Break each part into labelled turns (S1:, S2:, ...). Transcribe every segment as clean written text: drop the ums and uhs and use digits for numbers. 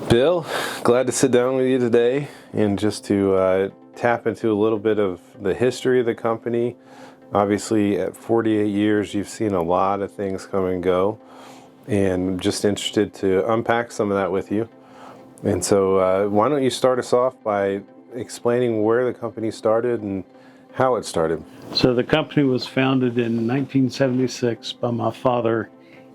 S1: Bill, glad to sit down with you today and just to tap into a little bit of the history of the company. Obviously, at 48 years, you've seen a lot of things come and go, and I'm just interested to unpack some of that with you. And so why don't you start us off by explaining where the company started and how it started.
S2: So the company was founded in 1976 by my father,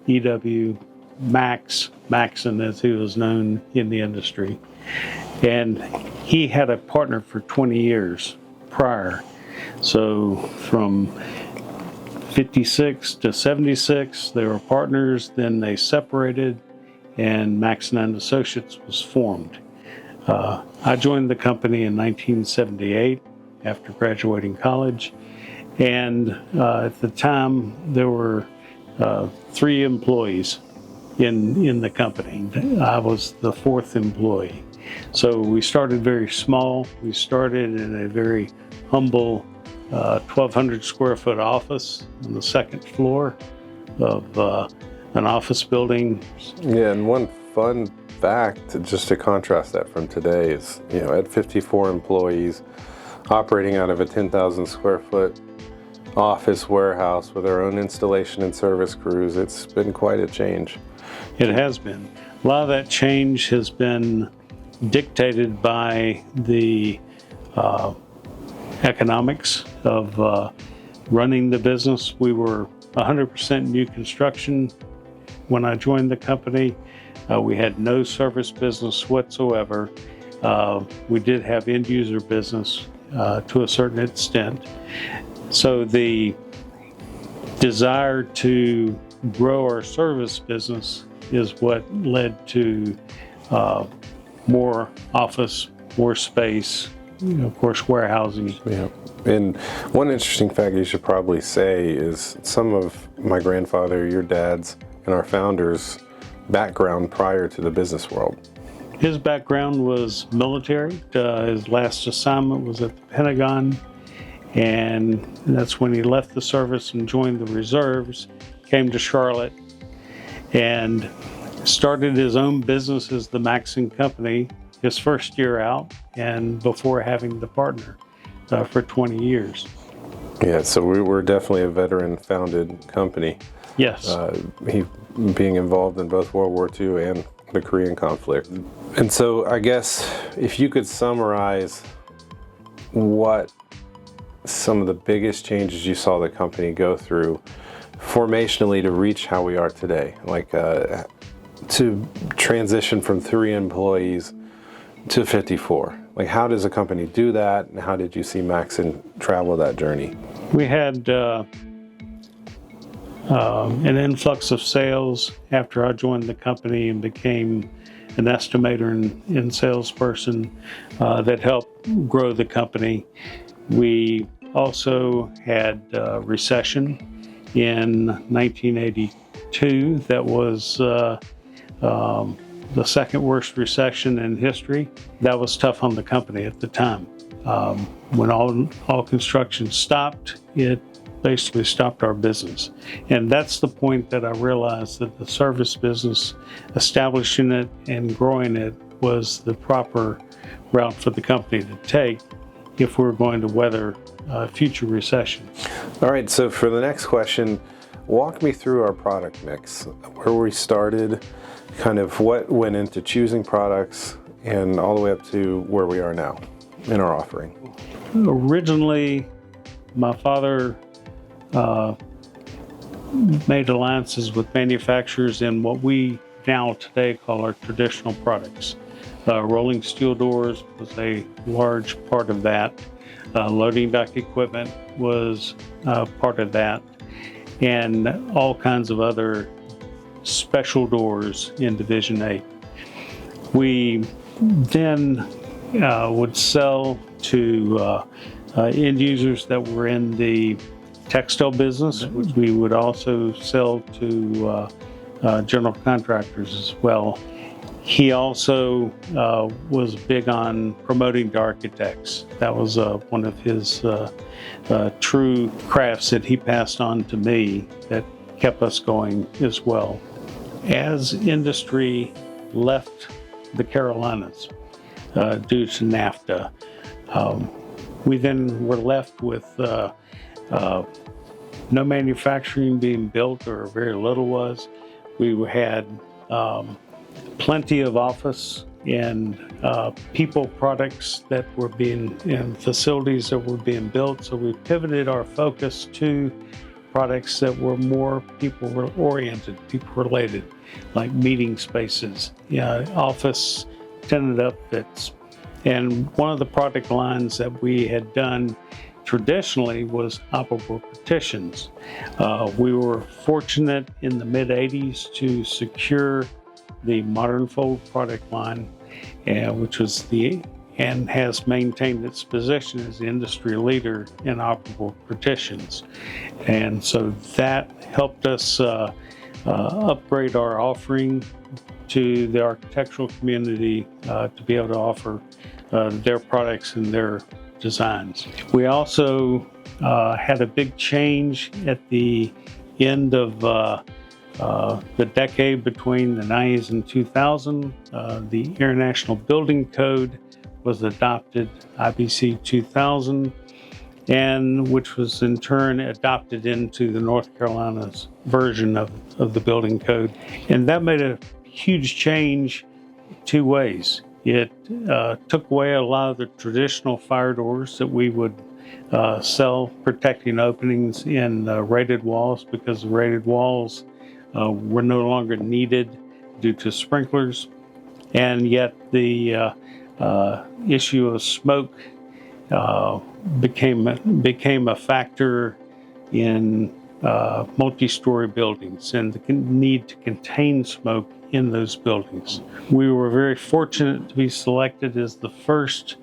S2: E.W. Maxson, as he was known in the industry. And he had a partner for 20 years prior. So from 56 to 76, they were partners, then they separated, and Maxson Associates was formed. I joined the company in 1978 after graduating college, and at the time there were 3 employees in the company. I was the 4th employee. So we started very small. We started in a very humble 1,200 square foot office on the 2nd floor of an office building.
S1: Yeah, and one fun fact, just to contrast that from today, is, at 54 employees, operating out of a 10,000 square foot office warehouse with our own installation and service crews, it's been quite a change.
S2: It has been. A lot of that change has been dictated by the economics of running the business. We were 100% new construction when I joined the company. We had no service business whatsoever. We did have end user business to a certain extent. So the desire to grow our service business is what led to more office, more space, of course, warehousing.
S1: Yeah. And one interesting fact you should probably say is some of my grandfather, your dad's, and our founders' background prior to the business world.
S2: His background was military. His last assignment was at the Pentagon, and that's when he left the service and joined the reserves, came to Charlotte, and started his own business as the Maxson Company his first year out, and before having the partner for 20 years.
S1: Yeah, so we were definitely a veteran-founded company.
S2: Yes.
S1: He being involved in both World War II and the Korean conflict. And so I guess if you could summarize what some of the biggest changes you saw the company go through formationally to reach how we are today, like to transition from 3 employees to 54. Like, how does a company do that, and how did you see Maxson travel that journey?
S2: We had an influx of sales after I joined the company and became an estimator and salesperson that helped grow the company. We also had a recession in 1982 that was the second worst recession in history. That was tough on the company at the time. When all construction stopped, it basically stopped our business. And that's the point that I realized that the service business, establishing it and growing it, was the proper route for the company to take if we're going to weather future recession.
S1: All right, so for the next question, walk me through our product mix, where we started, kind of what went into choosing products, and all the way up to where we are now in our offering.
S2: Originally, my father made alliances with manufacturers in what we now today call our traditional products. Rolling steel doors was a large part of that. Loading dock equipment was part of that, and all kinds of other special doors in Division 8. We then would sell to end users that were in the textile business. We would also sell to general contractors as well. He also was big on promoting to architects. That was one of his true crafts that he passed on to me that kept us going as well. As industry left the Carolinas due to NAFTA. We then were left with no manufacturing being built, or very little was. We had plenty of office and people products that were being in facilities that were being built. So we pivoted our focus to products that were more people oriented, people related, like meeting spaces, office tenant upfits. And one of the product lines that we had done traditionally was operable partitions. We were fortunate in the mid-'80s to secure the Modern Fold product line, which was and has maintained its position as the industry leader in operable partitions. And so that helped us upgrade our offering to the architectural community to be able to offer their products and their designs. We also had a big change at the end of the decade between the 90s and 2000. The International Building Code was adopted, IBC 2000, and which was in turn adopted into the North Carolina's version of the building code. And that made a huge change two ways. It took away a lot of the traditional fire doors that we would sell, protecting openings in rated walls, because the rated walls were no longer needed due to sprinklers. And yet the issue of smoke became a factor in multi-story buildings and the need to contain smoke in those buildings. We were very fortunate to be selected as the first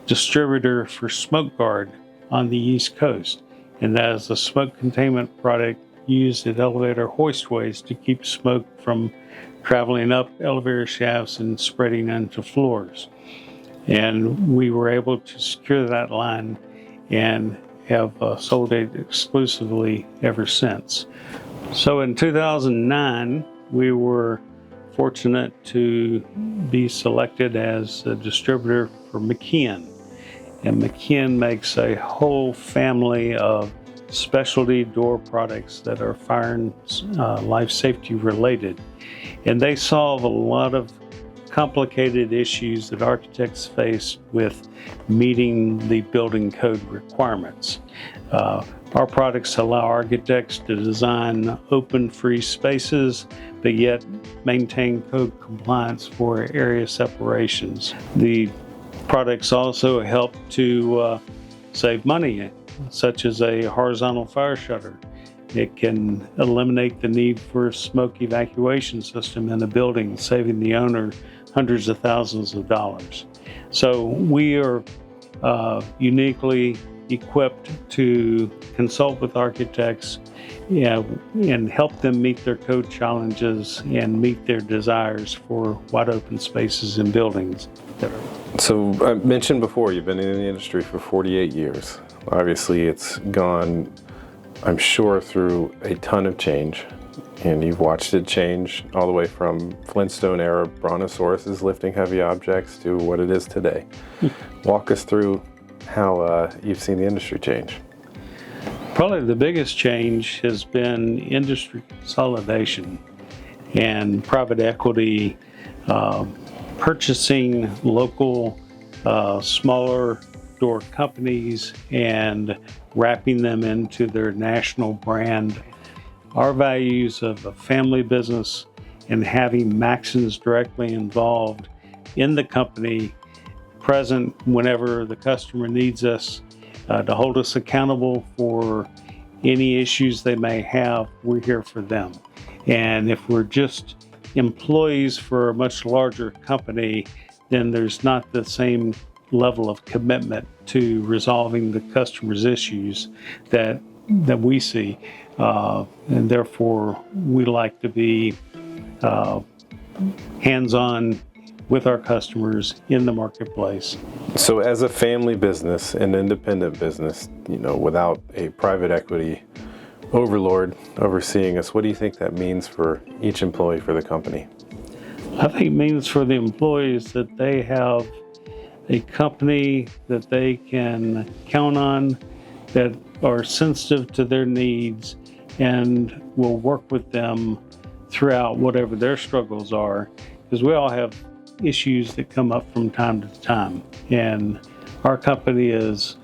S2: distributor for Smoke Guard on the East Coast, and that is a smoke containment product used at elevator hoistways to keep smoke from traveling up elevator shafts and spreading into floors. And we were able to secure that line and have sold it exclusively ever since. So in 2009, we were fortunate to be selected as a distributor for McKeon. And McKeon makes a whole family of specialty door products that are fire and life safety related. And they solve a lot of complicated issues that architects face with meeting the building code requirements. Our products allow architects to design open, free spaces, but yet maintain code compliance for area separations. The products also help to save money, such as a horizontal fire shutter. It can eliminate the need for a smoke evacuation system in a building, saving the owner hundreds of thousands of dollars. So we are uniquely equipped to consult with architects and help them meet their code challenges and meet their desires for wide open spaces in buildings.
S1: So I mentioned before, you've been in the industry for 48 years. Obviously it's gone, I'm sure, through a ton of change, and you've watched it change all the way from Flintstone era brontosauruses lifting heavy objects to what it is today. Walk us through how you've seen the industry change.
S2: Probably the biggest change has been industry consolidation and private equity purchasing local smaller door companies and wrapping them into their national brand. Our values of a family business and having Maxons directly involved in the company, present whenever the customer needs us, to hold us accountable for any issues they may have, we're here for them. And if we're just employees for a much larger company, then there's not the same level of commitment to resolving the customer's issues that we see. And therefore, we like to be hands-on with our customers in the marketplace.
S1: So as a family business, an independent business, without a private equity overlord overseeing us, what do you think that means for each employee for the company?
S2: I think it means for the employees that they have a company that they can count on, that are sensitive to their needs and will work with them throughout whatever their struggles are, because we all have issues that come up from time to time, and our company is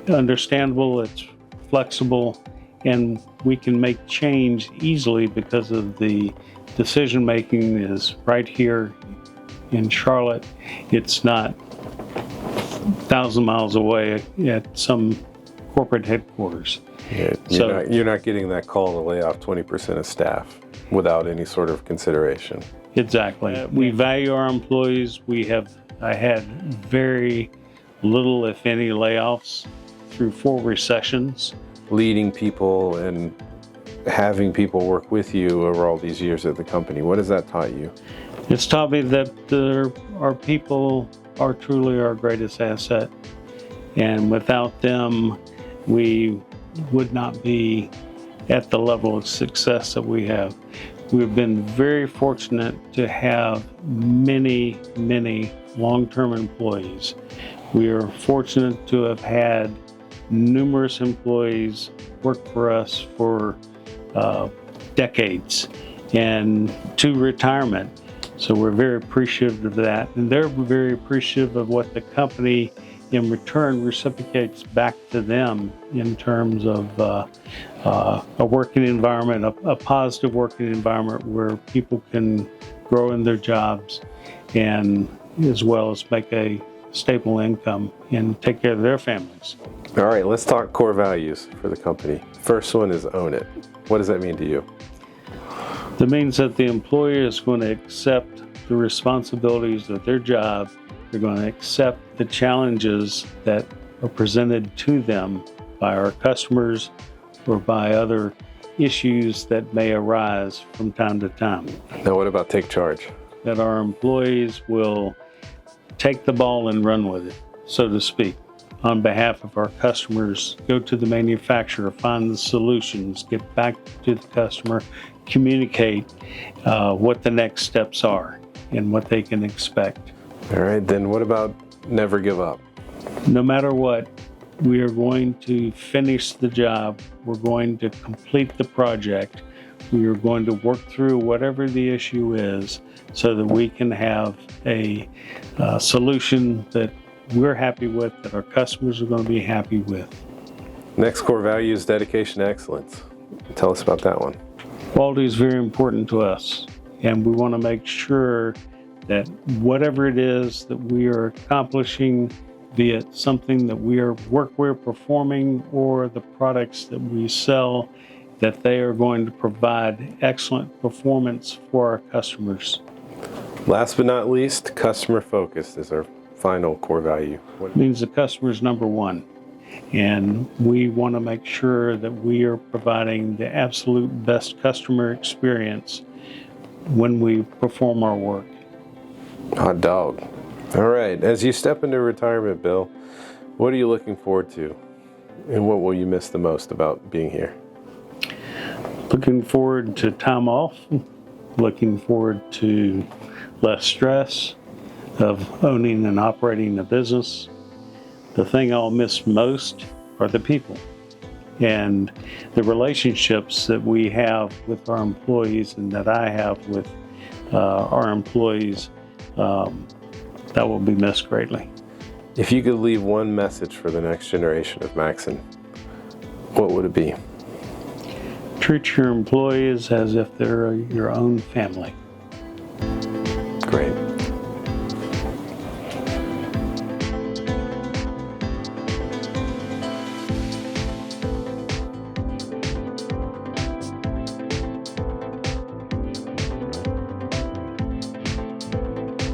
S2: understandable, it's flexible, and we can make change easily because of the decision making is right here in Charlotte. It's not 1,000 miles away at some corporate headquarters.
S1: Yeah, you're not getting that call to lay off 20% of staff without any sort of consideration.
S2: Exactly. We value our employees. I had very little, if any, layoffs through 4 recessions.
S1: Leading people and having people work with you over all these years at the company, what has that taught you?
S2: It's taught me that our people are truly our greatest asset, and without them, we would not be at the level of success that we have. We've been very fortunate to have many, many long-term employees. We are fortunate to have had numerous employees work for us for decades and to retirement. So we're very appreciative of that, and they're very appreciative of what the company in return reciprocates back to them in terms of a working environment, a positive working environment where people can grow in their jobs and as well as make a stable income and take care of their families.
S1: All right, let's talk core values for the company. First one is own it. What does that mean to you?
S2: That means that the employee is going to accept the responsibilities of their job. They're going to accept the challenges that are presented to them by our customers or by other issues that may arise from time to time.
S1: Now, what about take charge?
S2: That our employees will take the ball and run with it, so to speak, on behalf of our customers, go to the manufacturer, find the solutions, get back to the customer, communicate what the next steps are and what they can expect.
S1: All right, then what about never give up?
S2: No matter what, we are going to finish the job. We're going to complete the project. We are going to work through whatever the issue is so that we can have a solution that we're happy with, that our customers are going to be happy with.
S1: Next core value is dedication to excellence. Tell us about that one.
S2: Quality is very important to us, and we want to make sure that whatever it is that we are accomplishing, be it something that we're performing or the products that we sell, that they are going to provide excellent performance for our customers.
S1: Last but not least, customer focus is our final core value.
S2: It means the customer is number one, and we want to make sure that we are providing the absolute best customer experience when we perform our work.
S1: Hot dog. All right, as you step into retirement, Bill, what are you looking forward to, and what will you miss the most about being here?
S2: Looking forward to time off, looking forward to less stress of owning and operating a business. The thing I'll miss most are the people and the relationships that we have with our employees and that I have with our employees. That will be missed greatly.
S1: If you could leave one message for the next generation of Maxon, what would it be?
S2: Treat your employees as if they're your own family.
S1: Great.